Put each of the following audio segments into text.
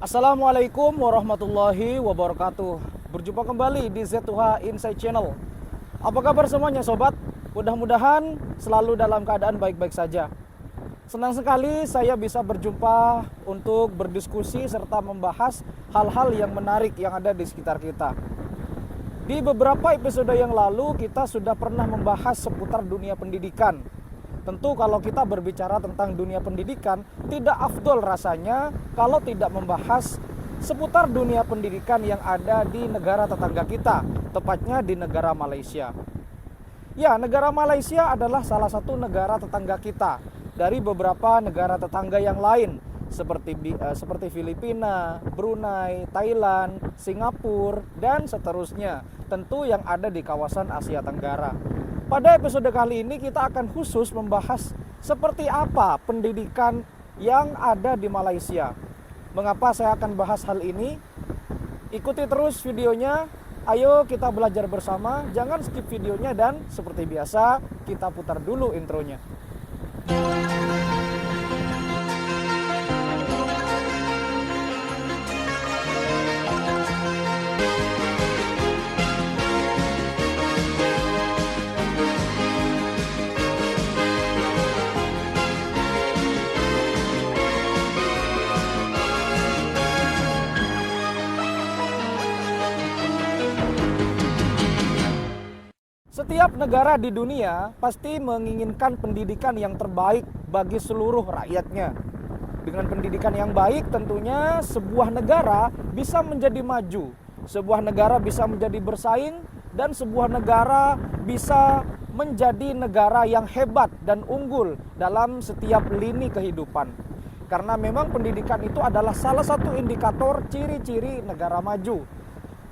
Assalamualaikum warahmatullahi wabarakatuh. Berjumpa kembali di Z2H Insight Channel. Apa kabar semuanya sobat? Mudah-mudahan selalu dalam keadaan baik-baik saja. Senang sekali saya bisa berjumpa untuk berdiskusi serta membahas hal-hal yang menarik yang ada di sekitar kita. Di beberapa episode yang lalu kita sudah pernah membahas seputar dunia pendidikan. Tentu kalau kita berbicara tentang dunia pendidikan, tidak afdol rasanya kalau tidak membahas seputar dunia pendidikan yang ada di negara tetangga kita, tepatnya di negara Malaysia. Ya, negara Malaysia adalah salah satu negara tetangga kita dari beberapa negara tetangga yang lain seperti Filipina, Brunei, Thailand, Singapura, dan seterusnya. Tentu yang ada di kawasan Asia Tenggara. Pada episode kali ini kita akan khusus membahas seperti apa pendidikan yang ada di Malaysia. Mengapa saya akan bahas hal ini? Ikuti terus videonya. Ayo kita belajar bersama. Jangan skip videonya dan seperti biasa kita putar dulu intronya. Setiap negara di dunia pasti menginginkan pendidikan yang terbaik bagi seluruh rakyatnya. Dengan pendidikan yang baik tentunya sebuah negara bisa menjadi maju, sebuah negara bisa menjadi bersaing, dan sebuah negara bisa menjadi negara yang hebat dan unggul dalam setiap lini kehidupan. Karena memang pendidikan itu adalah salah satu indikator ciri-ciri negara maju.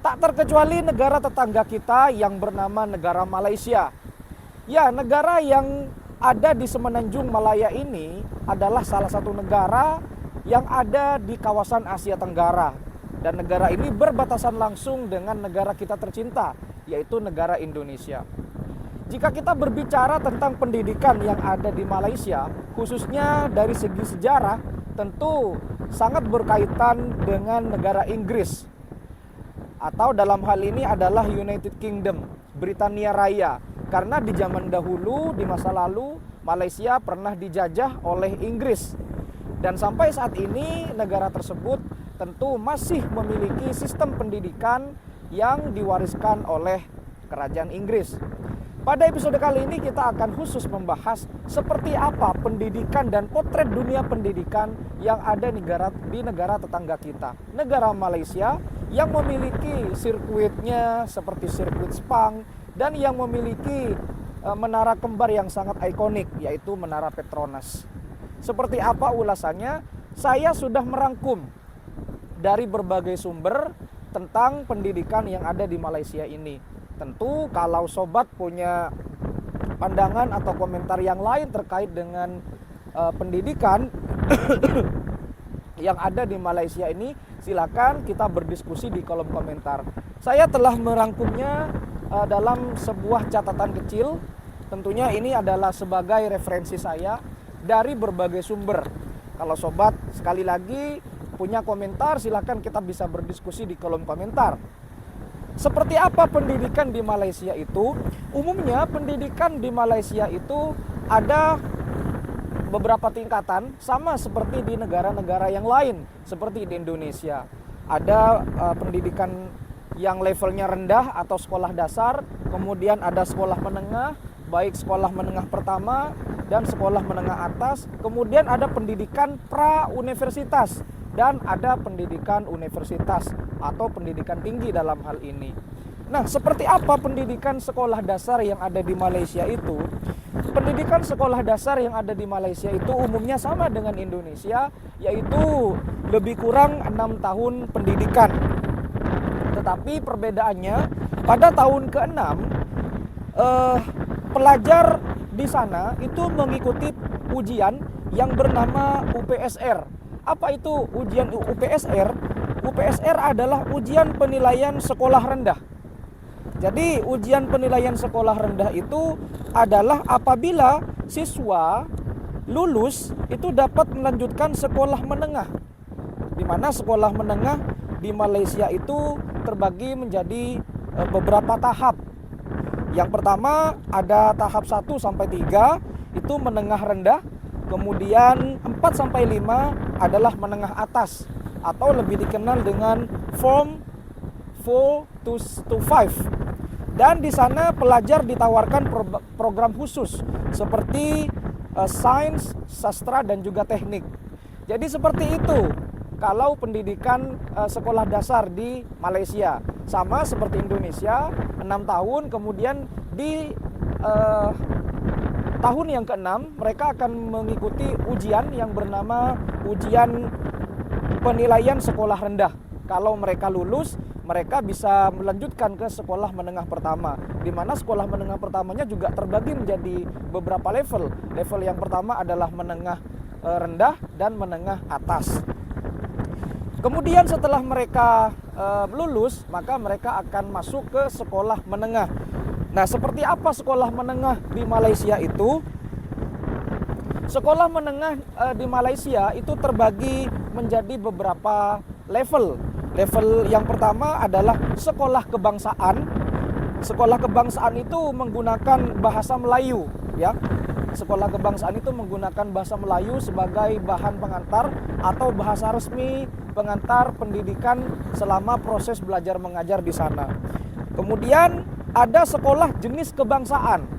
Tak terkecuali negara tetangga kita yang bernama negara Malaysia. Ya, negara yang ada di Semenanjung Malaya ini adalah salah satu negara yang ada di kawasan Asia Tenggara. Dan negara ini berbatasan langsung dengan negara kita tercinta, yaitu negara Indonesia. Jika kita berbicara tentang pendidikan yang ada di Malaysia, khususnya dari segi sejarah, tentu sangat berkaitan dengan negara Inggris. Atau dalam hal ini adalah United Kingdom, Britania Raya. Karena di zaman dahulu, di masa lalu, Malaysia pernah dijajah oleh Inggris. Dan sampai saat ini negara tersebut tentu masih memiliki sistem pendidikan yang diwariskan oleh kerajaan Inggris. Pada episode kali ini kita akan khusus membahas seperti apa pendidikan dan potret dunia pendidikan yang ada di negara tetangga kita, negara Malaysia, yang memiliki sirkuitnya seperti sirkuit Sepang dan yang memiliki menara kembar yang sangat ikonik, yaitu Menara Petronas. Seperti apa ulasannya? Saya sudah merangkum dari berbagai sumber tentang pendidikan yang ada di Malaysia ini. Tentu kalau sobat punya pandangan atau komentar yang lain terkait dengan pendidikan yang ada di Malaysia ini, silakan kita berdiskusi di kolom komentar. Saya telah merangkumnya dalam sebuah catatan kecil. Tentunya ini adalah sebagai referensi saya dari berbagai sumber. Kalau sobat sekali lagi punya komentar, silakan kita bisa berdiskusi di kolom komentar. Seperti apa pendidikan di Malaysia itu? Umumnya pendidikan di Malaysia itu ada beberapa tingkatan, sama seperti di negara-negara yang lain, seperti di Indonesia. Ada pendidikan yang levelnya rendah atau sekolah dasar, kemudian ada sekolah menengah, baik sekolah menengah pertama dan sekolah menengah atas, kemudian ada pendidikan pra-universitas, dan ada pendidikan universitas atau pendidikan tinggi dalam hal ini. Nah, seperti apa pendidikan sekolah dasar yang ada di Malaysia itu? Pendidikan sekolah dasar yang ada di Malaysia itu umumnya sama dengan Indonesia, yaitu lebih kurang 6 tahun pendidikan. Tetapi perbedaannya pada tahun ke-6 pelajar di sana itu mengikuti ujian yang bernama UPSR. Apa itu ujian UPSR? UPSR adalah ujian penilaian sekolah rendah. Jadi ujian penilaian sekolah rendah itu adalah apabila siswa lulus itu dapat melanjutkan sekolah menengah. di mana sekolah menengah di Malaysia itu terbagi menjadi beberapa tahap. Yang pertama ada tahap 1 sampai 3 itu menengah rendah, kemudian 4 sampai 5 adalah menengah atas atau lebih dikenal dengan Form 4 to 5. Dan di sana pelajar ditawarkan program khusus seperti sains, sastra dan juga teknik. Jadi seperti itu kalau pendidikan sekolah dasar di Malaysia. Sama seperti Indonesia, 6 tahun, kemudian di tahun yang ke-6 mereka akan mengikuti ujian yang bernama ujian penilaian sekolah rendah. Kalau mereka lulus, mereka bisa melanjutkan ke sekolah menengah pertama, di mana sekolah menengah pertamanya juga terbagi menjadi beberapa level. Level yang pertama adalah menengah rendah dan menengah atas. Kemudian setelah mereka lulus, maka mereka akan masuk ke sekolah menengah. Nah, seperti apa sekolah menengah di Malaysia itu? Sekolah menengah di Malaysia itu terbagi menjadi beberapa level. Level yang pertama adalah sekolah kebangsaan. Sekolah kebangsaan itu menggunakan bahasa Melayu, ya. Sekolah kebangsaan itu menggunakan bahasa Melayu sebagai bahan pengantar atau bahasa resmi pengantar pendidikan selama proses belajar mengajar di sana. Kemudian ada sekolah jenis kebangsaan.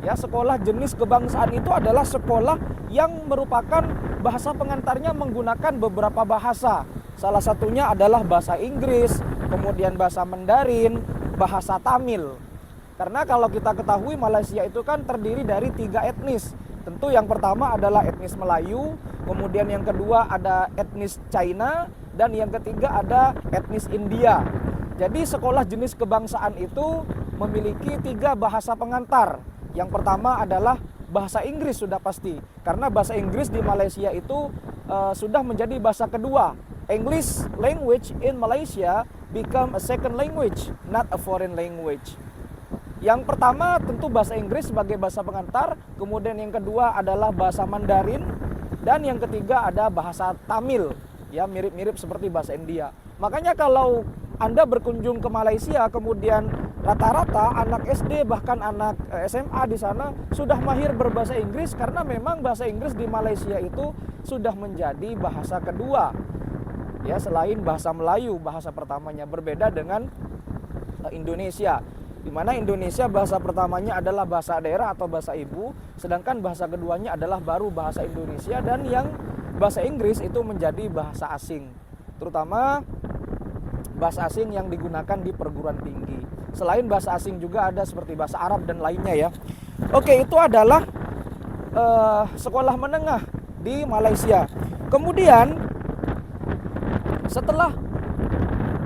Ya, sekolah jenis kebangsaan itu adalah sekolah yang merupakan bahasa pengantarnya menggunakan beberapa bahasa. Salah satunya adalah bahasa Inggris, kemudian bahasa Mandarin, bahasa Tamil. Karena kalau kita ketahui Malaysia itu kan terdiri dari 3 etnis. Tentu yang pertama adalah etnis Melayu, kemudian yang kedua ada etnis China, dan yang ketiga ada etnis India. Jadi sekolah jenis kebangsaan itu memiliki 3 bahasa pengantar. Yang pertama adalah bahasa Inggris sudah pasti, karena bahasa Inggris di Malaysia itu sudah menjadi bahasa kedua. English language in Malaysia become a second language, not a foreign language. Yang pertama tentu bahasa Inggris sebagai bahasa pengantar, kemudian yang kedua adalah bahasa Mandarin, dan yang ketiga ada bahasa Tamil, ya mirip-mirip seperti bahasa India. Makanya kalau Anda berkunjung ke Malaysia, kemudian rata-rata anak SD bahkan anak SMA di sana sudah mahir berbahasa Inggris, karena memang bahasa Inggris di Malaysia itu sudah menjadi bahasa kedua. Ya, selain bahasa Melayu, bahasa pertamanya berbeda dengan Indonesia, di mana Indonesia bahasa pertamanya adalah bahasa daerah atau bahasa ibu, sedangkan bahasa keduanya adalah baru bahasa Indonesia, dan yang bahasa Inggris itu menjadi bahasa asing, terutama bahasa asing yang digunakan di perguruan tinggi. Selain bahasa asing juga ada seperti bahasa Arab dan lainnya, ya. Oke, itu adalah sekolah menengah di Malaysia. Kemudian setelah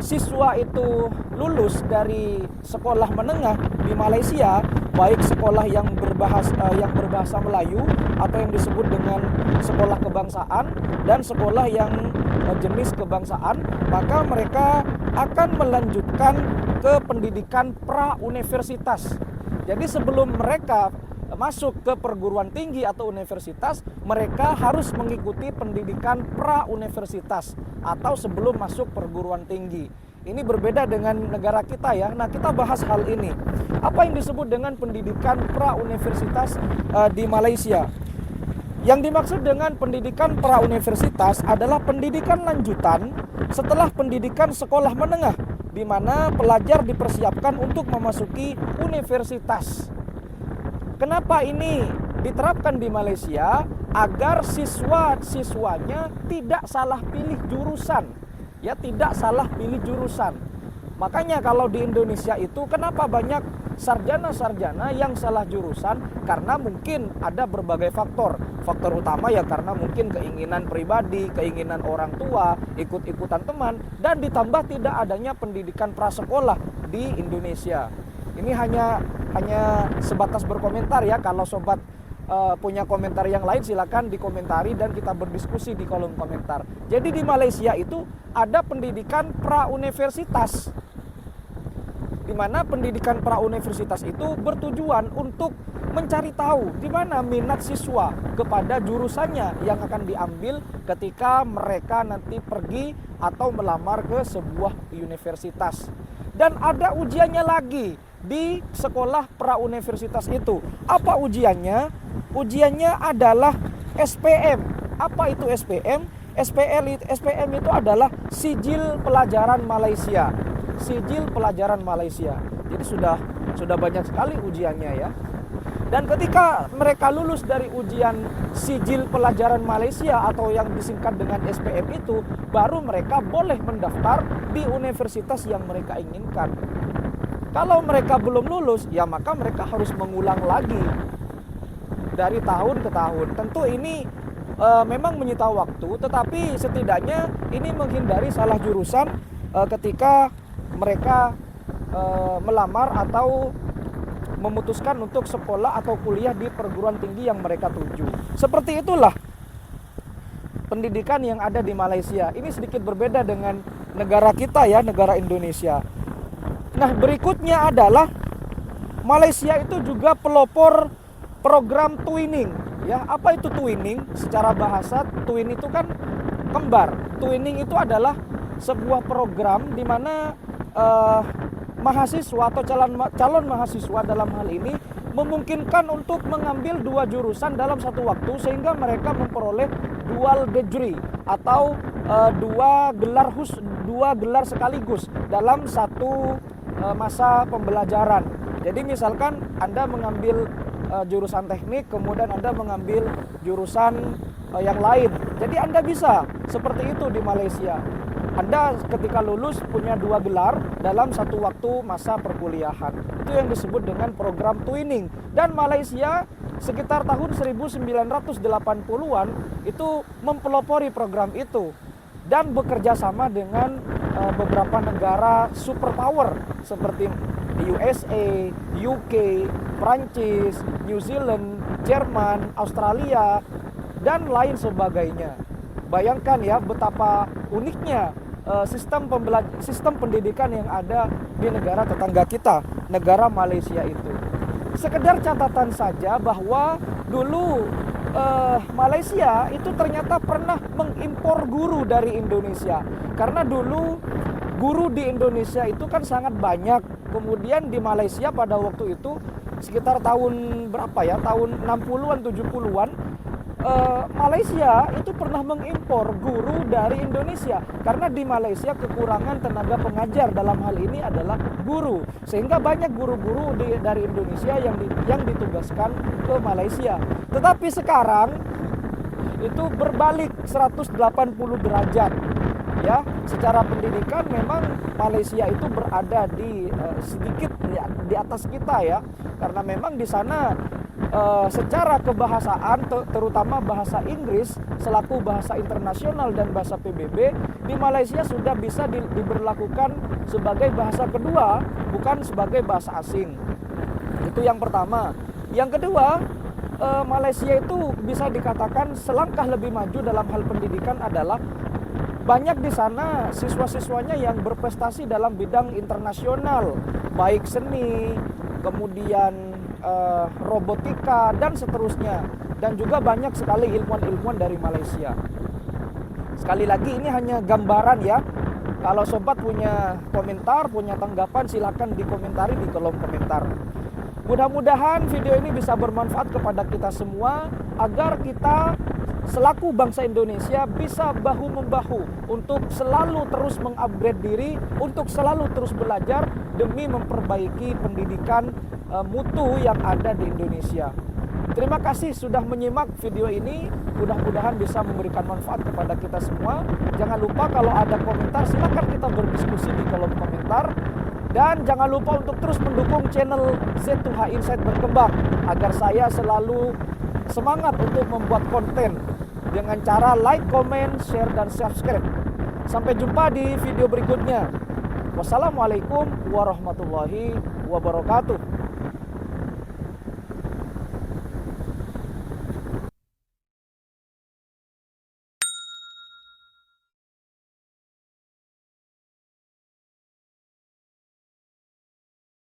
siswa itu lulus dari sekolah menengah di Malaysia, baik sekolah yang berbahasa Melayu atau yang disebut dengan sekolah kebangsaan dan sekolah yang jenis kebangsaan, maka mereka akan melanjutkan ke pendidikan pra-universitas. Jadi sebelum mereka masuk ke perguruan tinggi atau universitas, mereka harus mengikuti pendidikan pra-universitas atau sebelum masuk perguruan tinggi. Ini berbeda dengan negara kita, ya. Nah, kita bahas hal ini. Apa yang disebut dengan pendidikan pra-universitas di Malaysia? Yang dimaksud dengan pendidikan pra-universitas adalah pendidikan lanjutan setelah pendidikan sekolah menengah, di mana pelajar dipersiapkan untuk memasuki universitas. Kenapa ini diterapkan di Malaysia? Agar siswa-siswanya tidak salah pilih jurusan. Ya, tidak salah pilih jurusan. Makanya kalau di Indonesia itu kenapa banyak sarjana-sarjana yang salah jurusan? Karena mungkin ada berbagai faktor. Faktor utama ya karena mungkin keinginan pribadi, keinginan orang tua, ikut-ikutan teman, dan ditambah tidak adanya pendidikan prasekolah di Indonesia. Ini hanya sebatas berkomentar, ya. Kalau sobat punya komentar yang lain silakan dikomentari dan kita berdiskusi di kolom komentar. Jadi di Malaysia itu ada pendidikan pra-universitas, di mana pendidikan pra-universitas itu bertujuan untuk mencari tahu di mana minat siswa kepada jurusannya yang akan diambil ketika mereka nanti pergi atau melamar ke sebuah universitas. Dan ada ujiannya lagi di sekolah prauniversitas itu. Apa ujiannya? Ujiannya adalah SPM. Apa itu SPM? SPM itu adalah Sijil Pelajaran Malaysia. Sijil Pelajaran Malaysia. Jadi sudah banyak sekali ujiannya ya. Dan ketika mereka lulus dari ujian Sijil Pelajaran Malaysia atau yang disingkat dengan SPM itu, baru mereka boleh mendaftar di universitas yang mereka inginkan. Kalau mereka belum lulus, ya maka mereka harus mengulang lagi dari tahun ke tahun. Tentu ini memang menyita waktu, tetapi setidaknya ini menghindari salah jurusan ketika mereka melamar atau memutuskan untuk sekolah atau kuliah di perguruan tinggi yang mereka tuju. Seperti itulah pendidikan yang ada di Malaysia. Ini sedikit berbeda dengan negara kita ya, negara Indonesia. Nah, berikutnya adalah Malaysia itu juga pelopor program twinning. Ya, apa itu twinning? Secara bahasa, twin itu kan kembar. Twinning itu adalah sebuah program di mana mahasiswa atau calon mahasiswa dalam hal ini memungkinkan untuk mengambil dua jurusan dalam satu waktu sehingga mereka memperoleh dual degree atau dua gelar sekaligus dalam satu masa pembelajaran. Jadi misalkan Anda mengambil jurusan teknik, kemudian Anda mengambil jurusan yang lain. Jadi Anda bisa seperti itu di Malaysia. Anda ketika lulus punya dua gelar dalam satu waktu masa perkuliahan. Itu yang disebut dengan program twinning. Dan Malaysia sekitar tahun 1980-an itu mempelopori program itu dan bekerja sama dengan beberapa negara superpower seperti USA, UK, Prancis, New Zealand, Jerman, Australia, dan lain sebagainya. Bayangkan ya betapa uniknya sistem pendidikan yang ada di negara tetangga kita, negara Malaysia itu. Sekedar catatan saja bahwa dulu Malaysia itu ternyata pernah mengimpor guru dari Indonesia. Karena dulu guru di Indonesia itu kan sangat banyak. Kemudian di Malaysia pada waktu itu sekitar tahun berapa ya? Tahun 60-an, 70-an. Malaysia itu pernah mengimpor guru dari Indonesia karena di Malaysia kekurangan tenaga pengajar dalam hal ini adalah guru, sehingga banyak guru-guru dari Indonesia yang ditugaskan ke Malaysia. Tetapi sekarang itu berbalik 180 derajat ya. Secara pendidikan memang Malaysia itu berada di sedikit di atas kita ya, karena memang di sana secara kebahasaan terutama bahasa Inggris selaku bahasa internasional dan bahasa PBB di Malaysia sudah bisa diberlakukan sebagai bahasa kedua, bukan sebagai bahasa asing. Itu yang pertama. Yang kedua, Malaysia itu bisa dikatakan selangkah lebih maju dalam hal pendidikan adalah banyak di sana siswa-siswanya yang berprestasi dalam bidang internasional, baik seni, kemudian robotika dan seterusnya, dan juga banyak sekali ilmuwan-ilmuwan dari Malaysia. Sekali lagi ini hanya gambaran ya. Kalau sobat punya komentar, punya tanggapan, silakan dikomentari di kolom komentar. Mudah-mudahan video ini bisa bermanfaat kepada kita semua agar kita selaku bangsa Indonesia bisa bahu-membahu untuk selalu terus mengupgrade diri, untuk selalu terus belajar demi memperbaiki pendidikan mutu yang ada di Indonesia. Terima kasih sudah menyimak video ini. Mudah-mudahan bisa memberikan manfaat kepada kita semua. Jangan lupa kalau ada komentar silakan kita berdiskusi di kolom komentar. Dan jangan lupa untuk terus mendukung channel Z2H Insight berkembang agar saya selalu semangat untuk membuat konten dengan cara like, comment, share, dan subscribe. Sampai jumpa di video berikutnya. Wassalamualaikum warahmatullahi wabarakatuh.